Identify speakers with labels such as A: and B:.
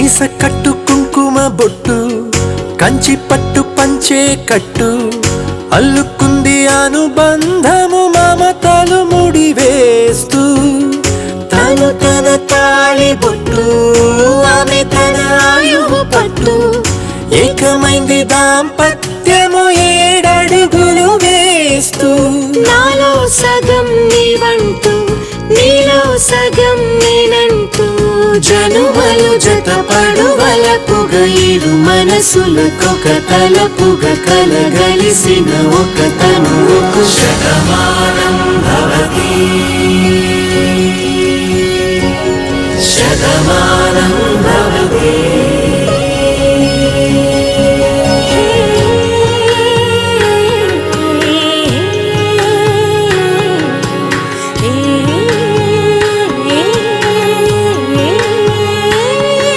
A: మీస కట్టు కుంకుమ బొట్టు కంచి పట్టు పంచే కట్టు అల్లుకుంది అనుబంధము మమతలు ముడివేస్తూ తను తన తాళి బొట్టు ఆమె తన ఆయువు పట్టు ఏకమైంది దాంపత్యము 7 అడుగులు వేస్తూ
B: నాలో సగం నీవంటూ నీలో సగం నేనంటూ
A: జనుమలు జతపడువలపుగ ఇరు మనసులకొక తలపుగ కలగలిసిన ఒక తనువుకు శతమానం భవతి శతమానం భవతి